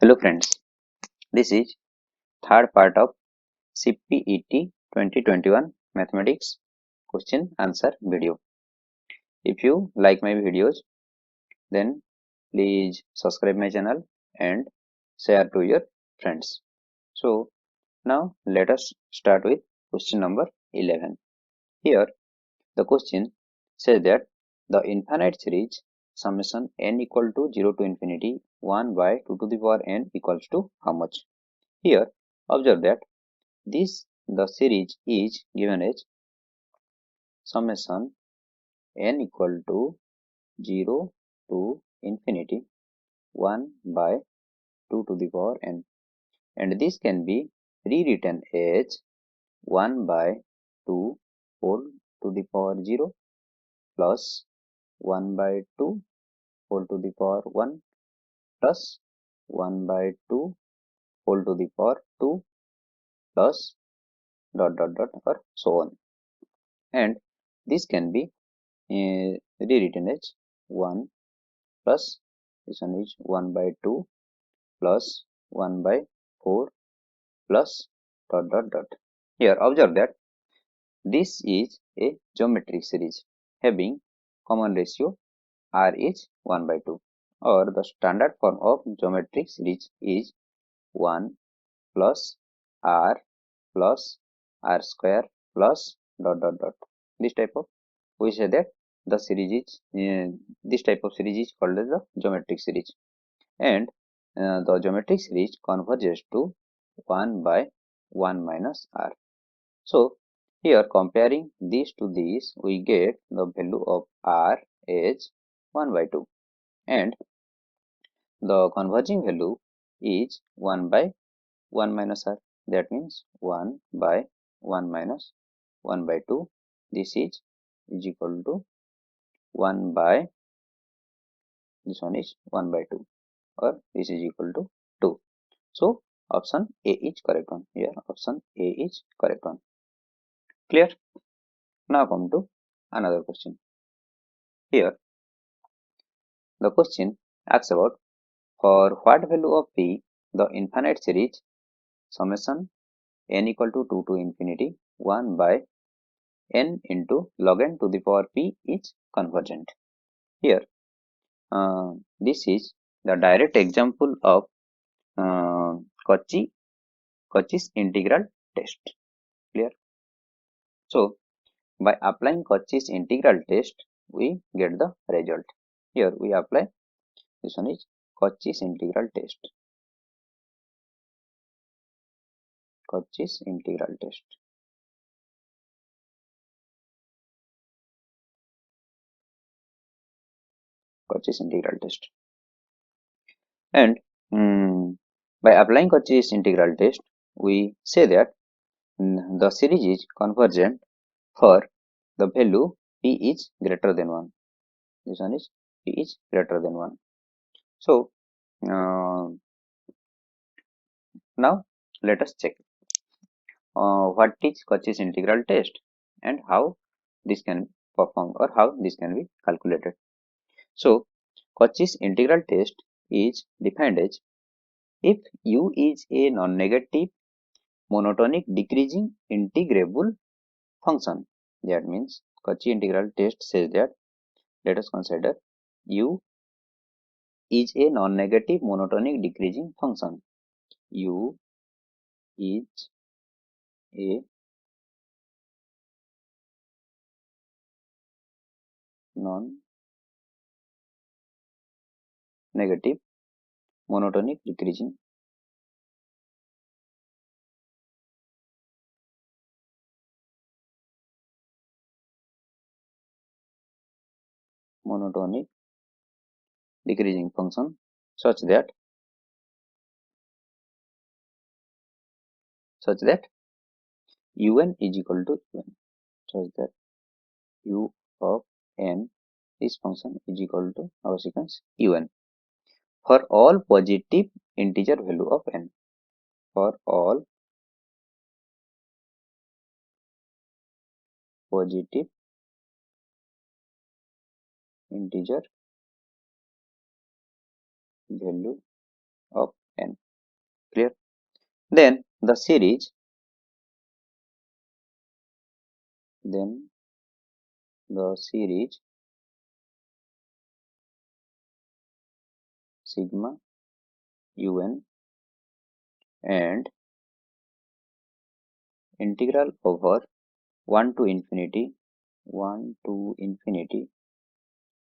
Hello friends, this is third part of CPET 2021 Mathematics question answer video. If you like my videos, then please subscribe my channel and share to your friends. So now let us start with question number 11. Here the question says that the infinite series summation n equal to 0 to infinity 1 by 2 to the power n equals to how much? Here observe that the series is given as summation n equal to 0 to infinity 1 by 2 to the power n, and this can be rewritten as 1 by 2 whole to the power 0 plus 1 by 2 whole to the power 1 plus 1 by 2 whole to the power 2 plus dot dot dot or so on, and this can be rewritten as 1 plus this one is 1 by 2 plus 1 by 4 plus dot dot dot. Here observe that this is a geometric series having common ratio r is 1 by 2, or the standard form of geometric series is 1 plus r plus r square plus dot dot dot. This type of, we say that the series is this type of series is called as the geometric series, and the geometric series converges to 1 by 1 minus r. So here comparing this to this, we get the value of r as 1 by 2, and the converging value is 1 by 1 minus r. That means 1 by 1 minus 1 by 2. This is equal to 1 by, this one is 1 by 2, or this is equal to 2. So option A is correct one. Here option A is correct one. Clear? Now come to another question. Here the question asks about, for what value of p the infinite series summation n equal to 2 to infinity 1 by n into log n to the power p is convergent. Here this is the direct example of Cauchy's integral test. Clear? So by applying Cauchy's integral test, we get the result. Here we apply, this one is Cauchy's integral test. Cauchy's integral test. Cauchy's integral test. And by applying Cauchy's integral test, we say that the series is convergent for the value p is greater than 1. This one is p is greater than 1. So now let us check what is Cauchy's integral test and how this can perform, or how this can be calculated. So Cauchy's integral test is defined as, if u is a non-negative monotonic decreasing integrable function. That means Cauchy integral test says that, let us consider u is a non-negative monotonic decreasing function. U is a non-negative monotonic decreasing function such that un is equal to un, such that u of n, this function is equal to our sequence un for all positive integer value of n. For all positive integer value of n. Clear? Then the series sigma un and integral over 1 to infinity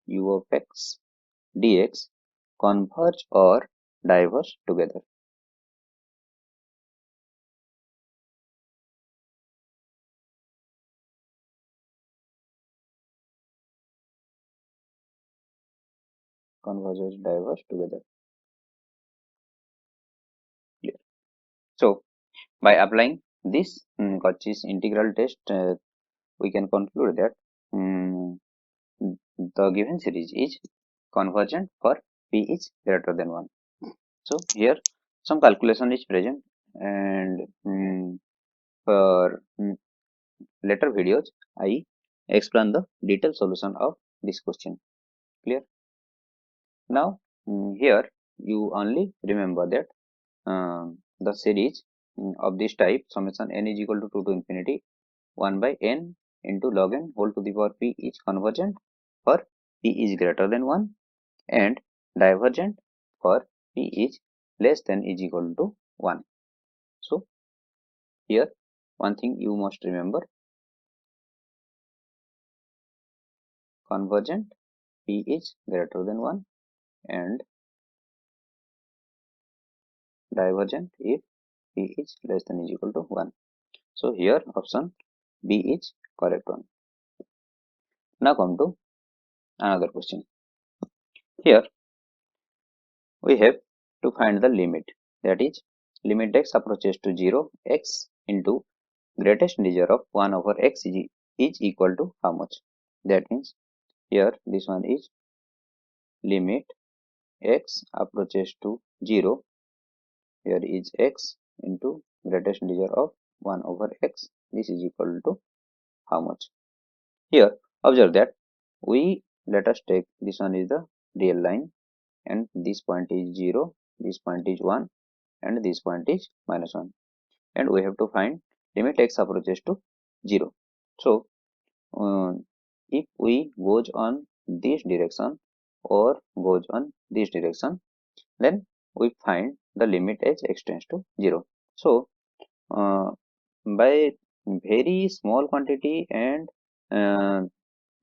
u of x dx converge or diverge together. Converge or diverge together. Clear? So by applying this Cauchy's integral test, we can conclude that the given series is convergent for p is greater than 1. So here some calculation is present, and for later videos I explain the detailed solution of this question. Clear? Now here you only remember that the series of this type summation n is equal to 2 to infinity 1 by n into log n whole to the power p is convergent for p is greater than 1 and divergent for p is less than is equal to 1. So here one thing you must remember, convergent p is greater than 1 and divergent if p is less than is equal to 1. So here option B is correct one. Now come to another question. Here we have to find the limit, that is limit x approaches to 0 x into greatest integer of 1 over x is equal to how much. That means here this one is limit x approaches to 0, here is x into greatest integer of 1 over x, this is equal to how much. Here observe that let us take this one is the real line and this point is 0, this point is 1 and this point is minus 1, and we have to find limit x approaches to 0. So if we goes on this direction or goes on this direction, then we find the limit as x tends to 0. So by very small quantity and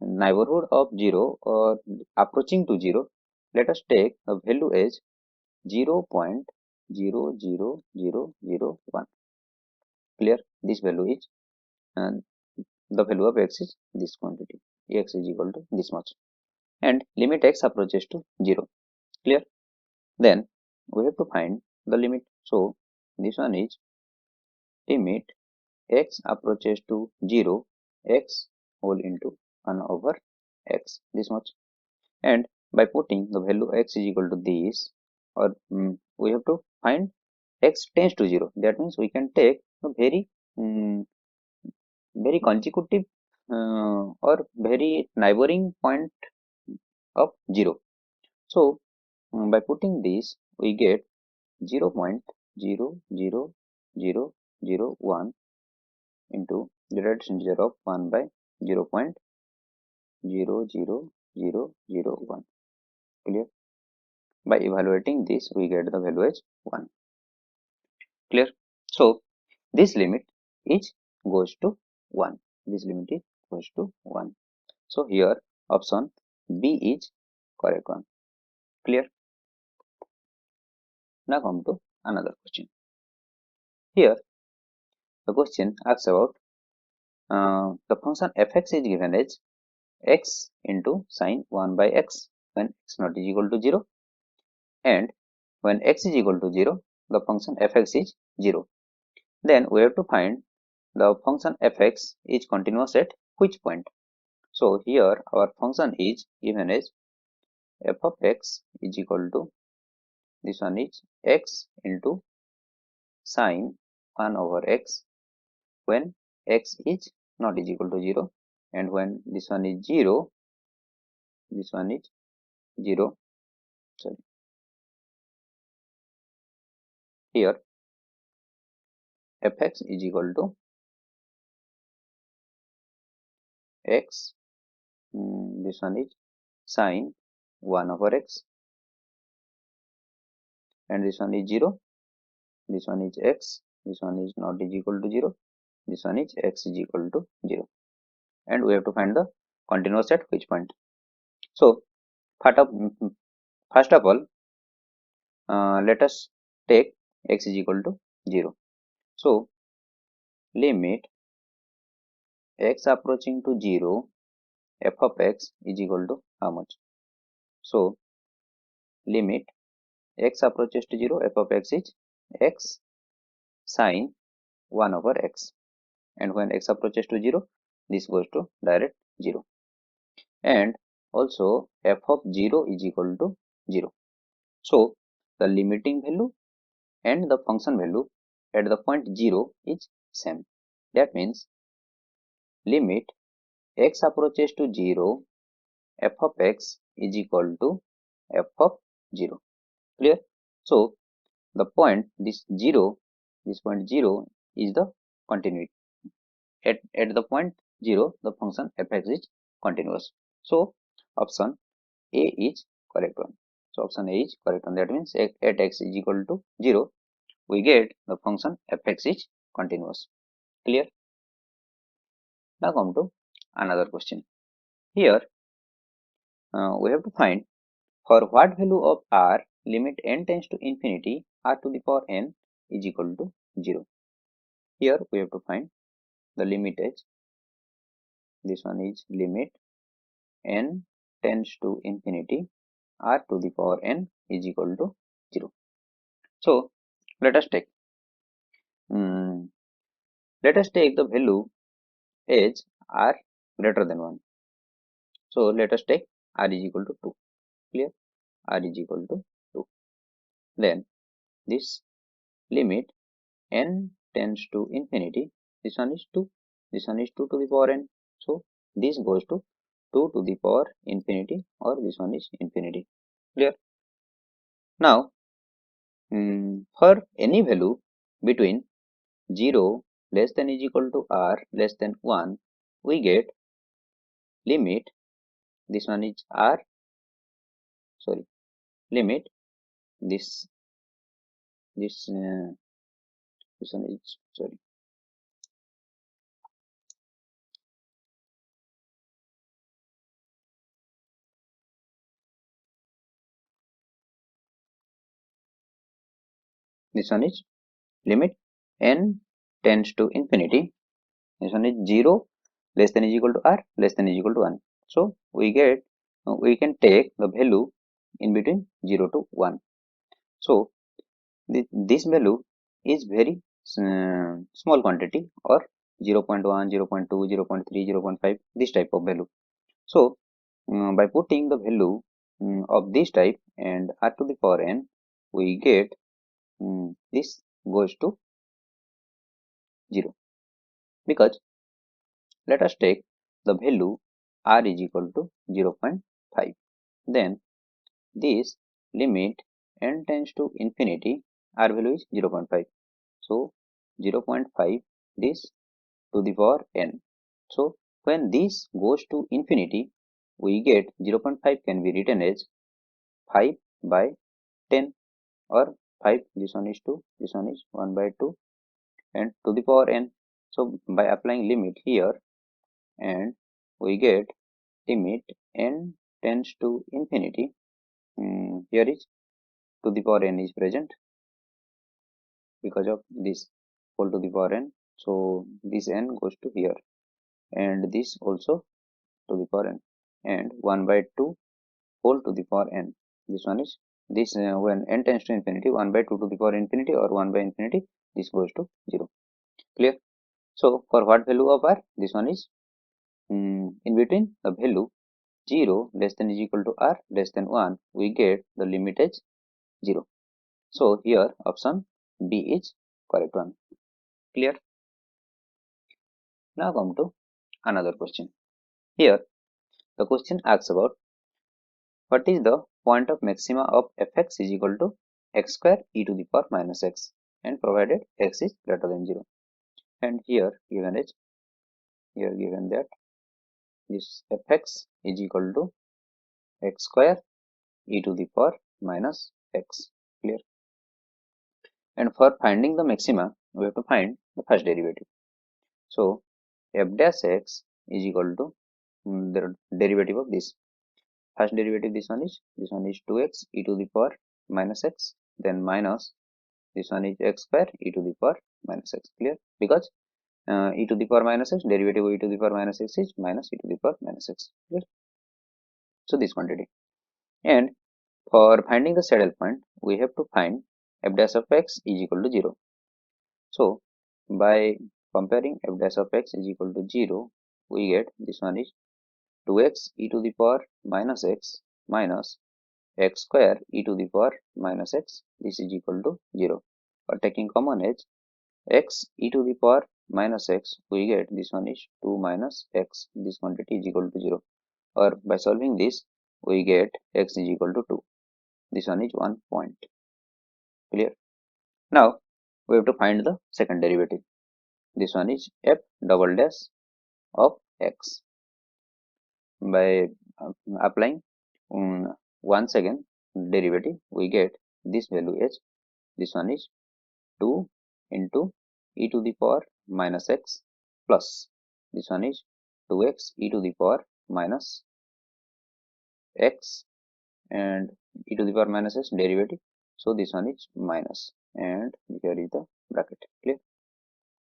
neighborhood of 0 or approaching to 0, let us take a value as 0.00001. Clear? This value is the value of x is this quantity, x is equal to this much, and limit x approaches to 0. Clear? Then we have to find the limit. So this one is limit x approaches to 0 x whole into 1 over x, this much, and by putting the value x is equal to this, or we have to find x tends to 0. That means we can take a very consecutive or very neighboring point of 0. So by putting this we get 0.00001 into the greatest integer of 1 by 0.00001. Clear? By evaluating this we get the value as 1. Clear? So this limit is goes to 1. This limit is goes to 1. So here option B is correct one. Clear? Now come to another question. Here the question asks about the function fx is given as x into sine 1 by x when x not is equal to 0, and when x is equal to 0 the function fx is 0. Then we have to find the function fx is continuous at which point. So here our function is given as f of x is equal to, this one is x into sine 1 over x when x is not is equal to 0, and when this one is 0, this one is 0, sorry, here fx is equal to x, this one is sine 1 over x, and this one is 0, this one is x, this one is not is equal to 0, this one is x is equal to 0, and we have to find the continuous at which point. So first of all, let us take x is equal to 0. So limit x approaching to 0, f of x is equal to how much? So limit x approaches to 0, f of x is x sine 1 over x, and when x approaches to 0, this goes to direct 0, and also f of 0 is equal to 0. So the limiting value and the function value at the point 0 is same. That means limit x approaches to 0, f of x is equal to f of 0. Clear? So the point this point 0 is the continuity. At the point 0, the function fx is continuous. So option A is correct one. So option A is correct one. That means at x is equal to 0, we get the function fx is continuous. Clear? Now come to another question. Here we have to find for what value of r limit n tends to infinity r to the power n is equal to 0. Here we have to find the limit as this one is limit n tends to infinity r to the power n is equal to 0. So let us take the value as r greater than 1. So let us take r is equal to 2. Clear? R is equal to 2. Then this limit n tends to infinity, this one is 2, this one is 2 to the power n. So this goes to 2 to the power infinity, or this one is infinity. Clear? Now for any value between 0 less than is equal to r less than 1, we get limit, this one is r, sorry, limit this one is, sorry, this one is limit n tends to infinity, this one is 0 less than is equal to r less than is equal to 1. So we can take the value in between 0 to 1. So this value is very small quantity, or 0.1, 0.2, 0.3, 0.5, this type of value. So by putting the value of this type and r to the power n, we get this goes to 0, because let us take the value r is equal to 0.5. Then this limit n tends to infinity, r value is 0.5. So 0.5 this to the power n. So when this goes to infinity, we get 0.5 can be written as 5 by 10, or 5, this one is 2, this one is 1 by 2, and to the power n. So by applying limit here, and we get limit n tends to infinity, here is to the power n is present because of this whole to the power n. So this n goes to here, and this also to the power n, and 1 by 2 whole to the power n. This one is this when n tends to infinity, 1 by 2 to the power infinity, or 1 by infinity, this goes to 0. Clear? So for what value of r, this one is in between the value 0 less than is equal to r less than 1, we get the limit as 0. So here option B is correct one. Clear? Now come to another question. Here the question asks about what is the point of maxima of fx is equal to x square e to the power minus x. and provided x is greater than 0. And here given that this fx is equal to x square e to the power minus x. Clear? And for finding the maxima, we have to find the first derivative. So f dash x is equal to the derivative of this. First derivative, this one is 2x e to the power minus x, then minus this one is x square e to the power minus x. Clear? Because e to the power minus x, derivative of e to the power minus x is minus e to the power minus x. Clear? So this quantity. And for finding the saddle point, we have to find f dash of x is equal to 0. So by comparing f dash of x is equal to 0, we get this one is 2x e to the power minus x minus x square e to the power minus x. This is equal to 0. For taking common edge, x e to the power minus x, we get this one is 2 minus x. This quantity is equal to 0. Or by solving this, we get x is equal to 2. This one is 1 point. Clear? Now we have to find the second derivative. This one is f double dash of x. By applying once again derivative, we get this value as this one is 2 into e to the power minus x plus this one is 2x e to the power minus x and e to the power minus x derivative. So this one is minus, and here is the bracket. Clear?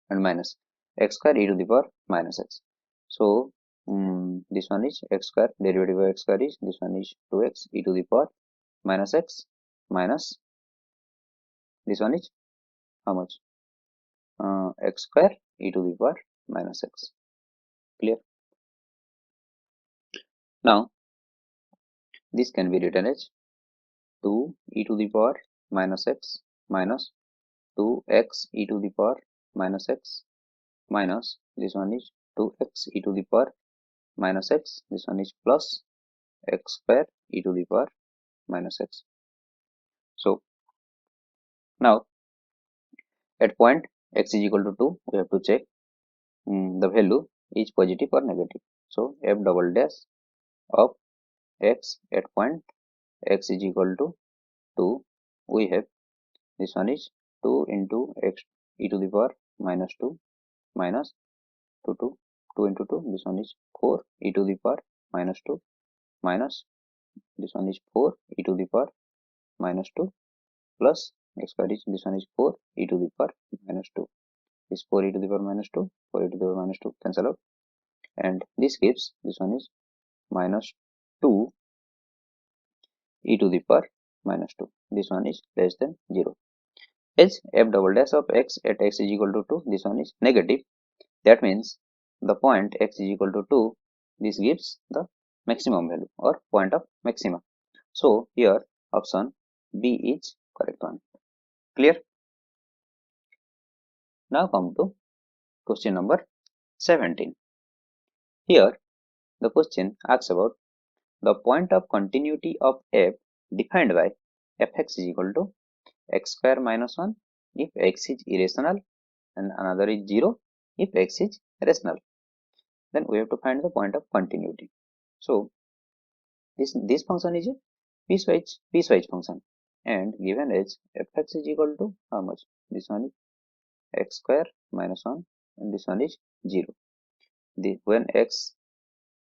And minus x square e to the power minus x. So this one is x square, derivative of x square is this one is 2x e to the power minus x minus this one is how much? X square e to the power minus x. Clear? Now this can be written as 2 e to the power minus x minus 2x e to the power minus x minus this one is 2x e to the power minus x, this one is plus x square e to the power minus x. So now at point x is equal to 2, we have to check the value is positive or negative. So f double dash of x at point x is equal to 2, we have this one is 2 into x e to the power minus 2 minus 2 into 2, this one is 4 e to the power minus 2 minus this one is 4 e to the power minus 2 plus x square is this one is 4 e to the power minus 2. This 4 e to the power minus 2, 4 e to the power minus 2 cancel out, and this gives this one is minus 2 e to the power minus 2. This one is less than 0. As f double dash of x at x is equal to 2, this one is negative. That means the point x is equal to 2, this gives the maximum value or point of maxima. So here option B is correct one. Clear? Now come to question number 17. Here the question asks about the point of continuity of f defined by fx is equal to x square minus 1 if x is irrational and another is 0 if x is rational. Then we have to find the point of continuity. So this function is a piecewise function, and given as fx is equal to how much? This one is x square minus 1 and this one is 0. When x,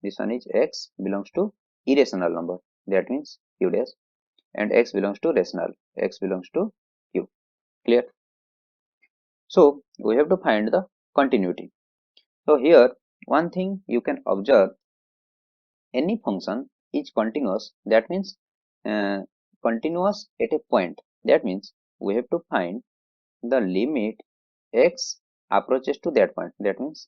this one is x belongs to irrational number, that means q dash, and x belongs to rational, x belongs to q. Clear? So we have to find the continuity. So here one thing you can observe, any function is continuous, that means continuous at a point, that means we have to find the limit x approaches to that point. That means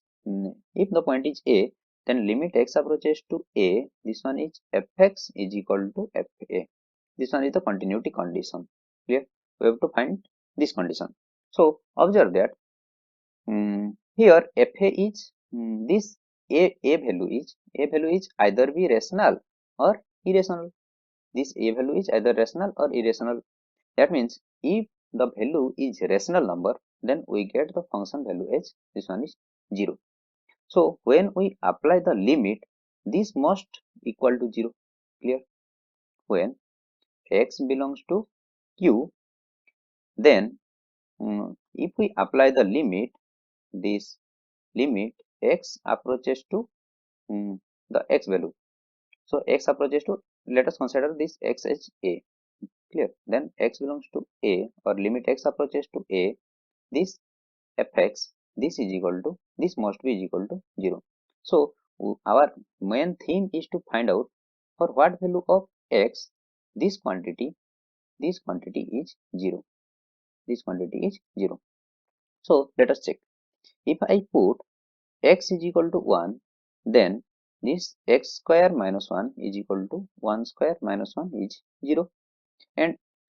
if the point is a, then limit x approaches to a, this one is fx is equal to fa. This one is the continuity condition. Clear? We have to find this condition. So observe that here fa is this a value is either be rational or irrational. This a value is either rational or irrational. That means if the value is rational number, then we get the function value as this one is 0. So when we apply the limit, this must equal to 0. Clear? When x belongs to q, then if we apply the limit, this limit x approaches to the x value. So x approaches to, let us consider this x as a. Clear? Then x belongs to a, or limit x approaches to a, this fx, this is equal to, this must be equal to 0. So our main theme is to find out for what value of x this quantity is 0. This quantity is 0. So let us check. If I put x is equal to 1, then this x square minus 1 is equal to 1 square minus 1 is 0. And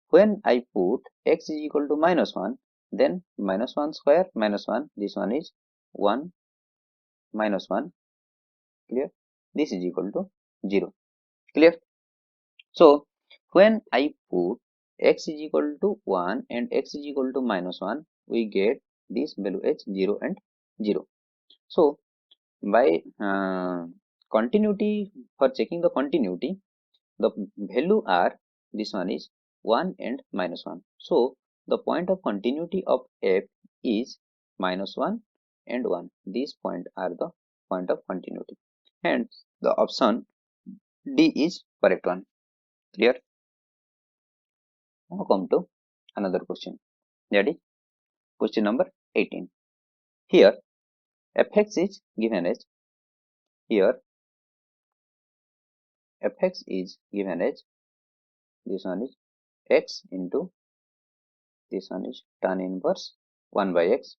when I put x is equal to minus 1, then minus 1 square minus 1, this one is 1 minus 1. Clear? This is equal to 0. Clear? So when I put x is equal to 1 and x is equal to minus 1, we get this value as 0 and 0. So by continuity, for checking the continuity, the value are, this one is 1 and minus 1. So the point of continuity of f is minus 1 and 1. These points are the point of continuity. Hence the option D is correct one. Clear? Now come to another question. That is question number 18. Here fx is given as, here fx is given as, this one is x into, this one is tan inverse 1 by x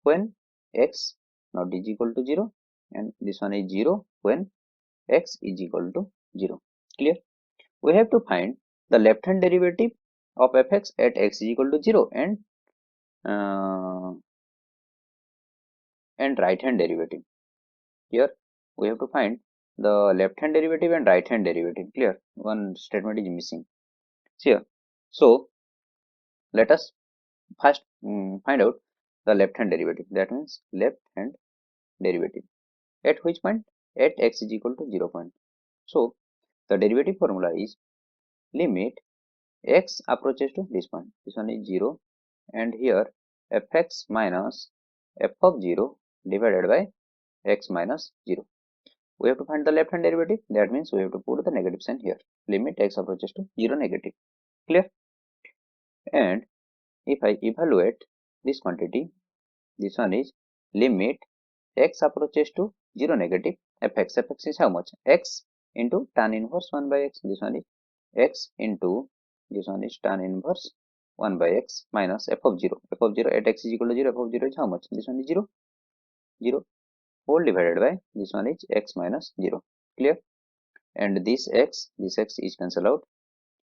when x not is equal to 0, and this one is 0 when x is equal to 0. Clear? We have to find the left hand derivative of fx at x is equal to 0 and right hand derivative. Here we have to find the left hand derivative and right hand derivative. Clear? One statement is missing here. So let us first find out the left hand derivative. That means left hand derivative at which point? At x is equal to 0 point. So the derivative formula is limit x approaches to this point. This one is 0, and here fx minus f of 0 divided by x minus 0. We have to find the left hand derivative. That means we have to put the negative sign here. Limit x approaches to 0 negative. Clear? And if I evaluate this quantity, this one is limit x approaches to 0 negative fx. Fx is how much? X into tan inverse 1 by x. This one is x into, this one is tan inverse 1 by x minus f of 0. F of 0 at x is equal to 0. F of 0 is how much? This one is 0. 0 whole divided by, this one is x minus 0. Clear? And this x is cancelled out,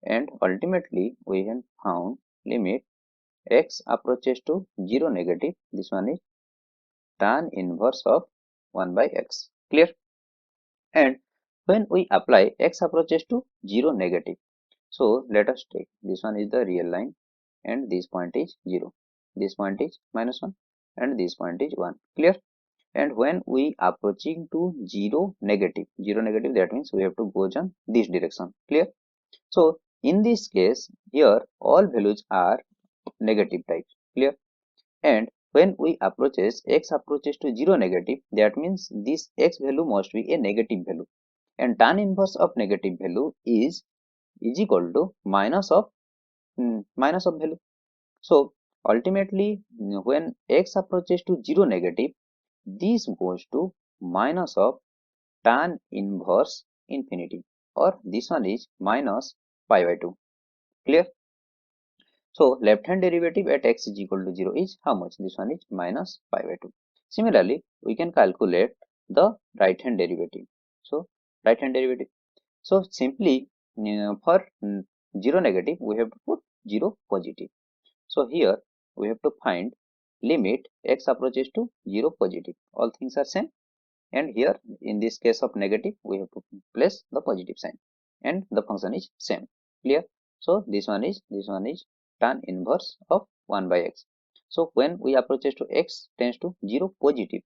and ultimately we have found limit x approaches to 0 negative. This one is tan inverse of 1 by x. Clear? And when we apply x approaches to 0 negative, so let us take, this one is the real line, and this point is 0, this point is minus 1, and this point is 1. Clear? And when we approaching to 0 negative, that means we have to go on this direction. Clear? So in this case, here all values are negative type. Clear? And when we approaches, x approaches to 0 negative, that means this x value must be a negative value, and tan inverse of negative value is equal to minus of value. So ultimately when x approaches to 0 negative, this goes to minus of tan inverse infinity, or this one is minus pi by 2. Clear? So left hand derivative at x is equal to 0 is how much? This one is minus pi by 2. Similarly, we can calculate the right hand derivative. So right hand derivative. So simply for 0 negative, we have to put 0 positive. So here we have to find limit x approaches to 0 positive. All things are same. And here in this case of negative, we have to place the positive sign, and the function is same. Clear? So this one is tan inverse of 1 by x. So when we approaches to x tends to 0 positive,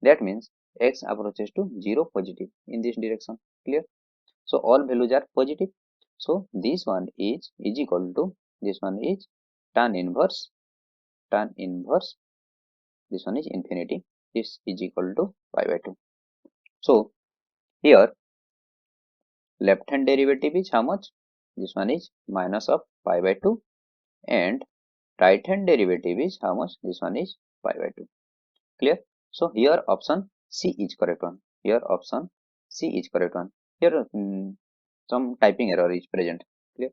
that means x approaches to 0 positive in this direction. Clear? So all values are positive. So this one is equal to, this one is tan inverse, this one is infinity, this is equal to pi by 2. So here left hand derivative is how much? This one is minus of pi by 2, and right hand derivative is how much? This one is pi by 2. Clear? So here option C is correct one. Here option C is correct one. Here some typing error is present. Clear?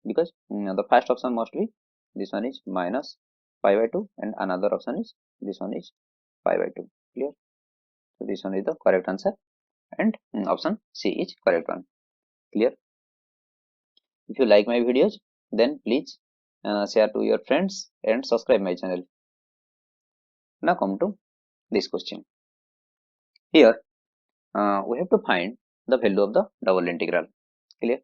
Because the first option must be, this one is minus pi by 2, and another option is, this one is pi by 2. Clear? So this one is the correct answer, and option C is correct one. Clear? If you like my videos, then please share to your friends and subscribe my channel. Now come to this question. Here we have to find the value of the double integral. Clear?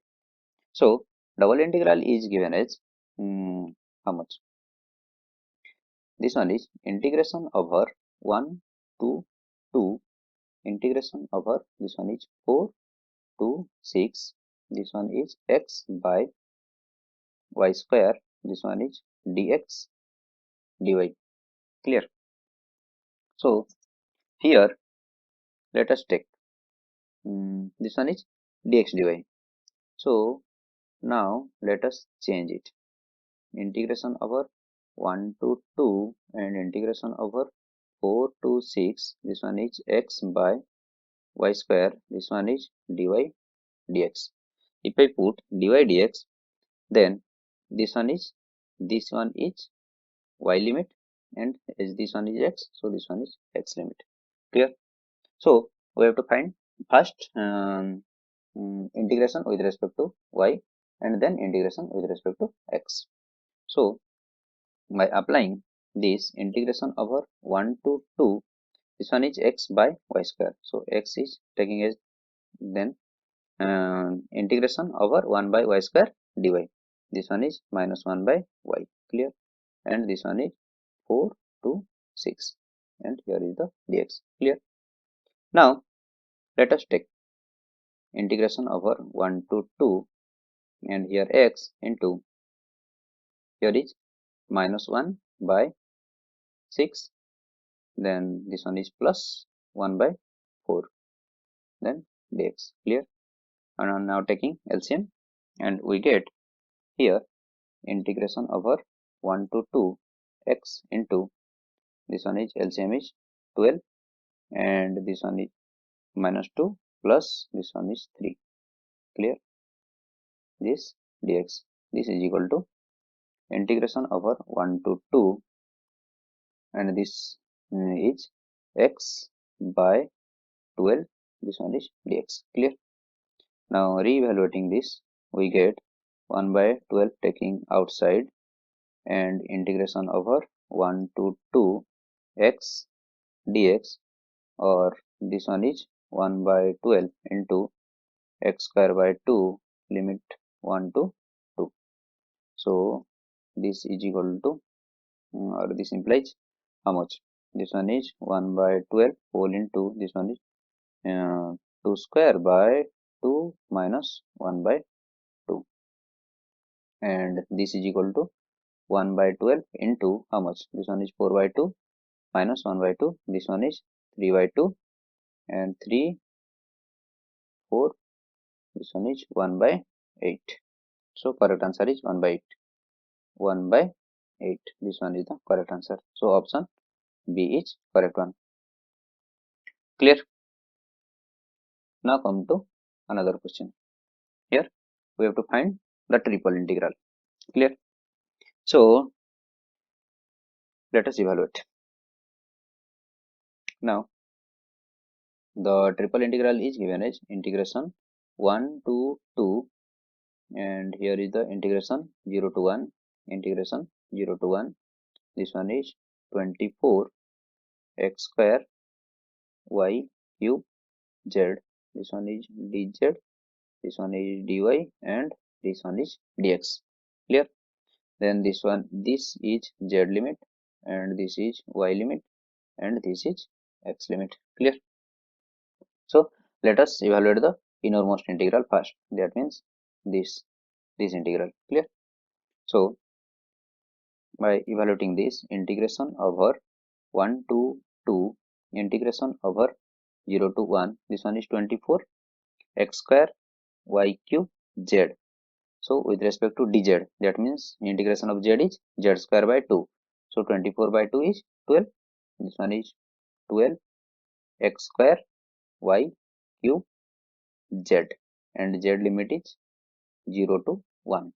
So double integral is given as how much? This one is integration over 1 to 2, integration over, this one is 4 to 6, this one is x by y square, this one is dx dy. Clear? So here let us take this one is dx dy. So now let us change it, integration over 1 to 2 and integration over 4 to 6, this one is x by y square, this one is dy dx. If I put dy dx, then this one is y limit, and as this one is x, so this one is x limit. Clear? So we have to find first integration with respect to y, and then integration with respect to x. So by applying this integration over 1 to 2, this one is x by y square, so x is taking as, then integration over 1 by y square dy, this one is minus 1 by y. Clear? And this one is 4 to 6, and here is the dx. Clear? Now let us take integration over 1 to 2, and here x into, here is minus 1 by 6, then this one is plus 1 by 4, then dx. Clear? And now taking LCM, and we get here integration over 1 to 2 x into, this one is LCM is 12, and this one is minus 2 plus this one is 3. Clear? This dx, this is equal to integration over 1 to 2, and this is x by 12, this one is dx. Clear? Now re-evaluating this, we get 1 by 12 taking outside, and integration over 1 to 2 x dx, or this one is 1 by 12 into x square by 2 limit 1 to 2. So this is equal to, or this implies how much? This one is 1 by 12 whole into, this one is 2 square by 2 minus 1 by 2, and this is equal to 1 by 12 into how much? This one is 4 by 2 minus 1 by 2, this one is 3 by 2, and 3 4, this one is 1 by 8. So correct answer is 1 by 8. 1 by 8, this one is the correct answer. So option B is correct one. Clear? Now come to another question. Here we have to find the triple integral. Clear? So let us evaluate. Now the triple integral is given as integration 1 to 2, and here is the integration 0 to 1, integration 0 to 1. This one is 24 x square y cube z, this one is dz, this one is dy, and this one is dx. Clear? then this one, this is z limit, and this is y limit, and this is x limit. Clear? So let us evaluate the innermost integral first. That means this integral. Clear? So by evaluating this, integration over 1 to 2, integration over 0 to 1, this one is 24 x square y cube z. So with respect to dz, that means integration of z is z square by 2. So 24 by 2 is 12. This one is 12 x square y cube z, and z limit is 0 to 1,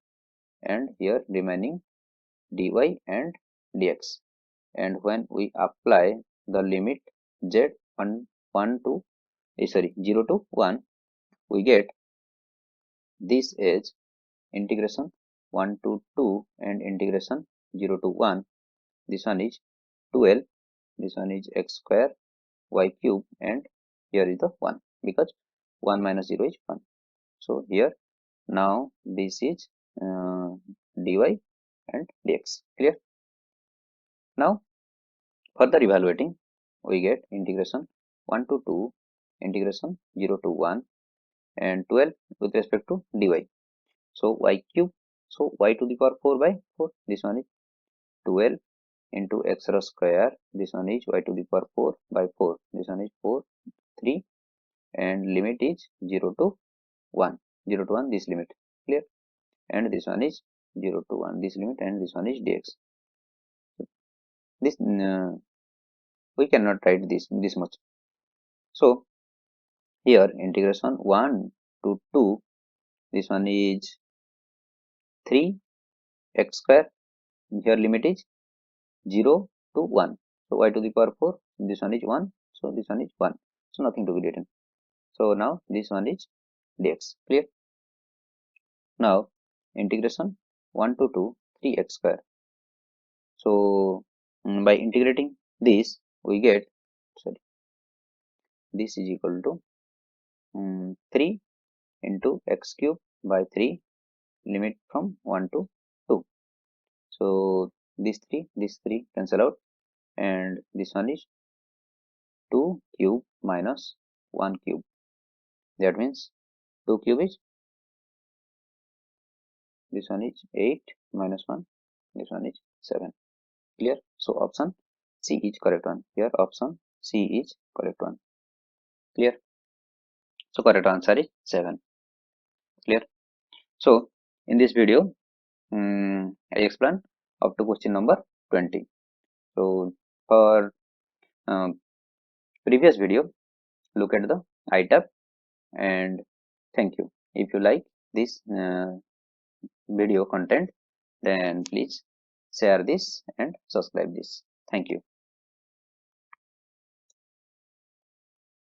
and here remaining dy and dx. And when we apply the limit z 1 to 0 to 1, we get this is integration 1 to 2 and integration 0 to 1. This one is 12, this one is x square y cube, and here is the 1, because 1 minus 0 is 1. So here now this is dy and dx. Clear? Now further evaluating, we get integration 1 to 2, integration 0 to 1, and 12 with respect to dy. So y cube, so y to the power 4 by 4, this one is 12 into x square, this one is y to the power 4 by 4, this one is 4, 3, and limit is 0 to 1, 0 to 1 this limit. Clear? And this one is 0 to 1 this limit, and this one is dx. This we cannot write this much. So here integration 1 to 2, this one is 3 x square, here limit is 0 to 1. So y to the power 4, this one is 1, so this one is 1. So nothing to be written. So now this one is dx. Clear? Now integration 1 to 2, 3x square. So by integrating this, we get, sorry, this is equal to 3 into x cube by 3, limit from 1 to 2. So this 3 cancel out, and this one is 2 cube minus 1 cube. That means 2 cube is, this one is 8 minus 1, this one is 7. Clear? So option C is correct one. Here option C is correct one. Clear? So correct answer is 7. Clear? So in this video, I explained up to question number 20. So for previous video, look at the iTab, and thank you. If you like this video content, then please share this and subscribe this. Thank you.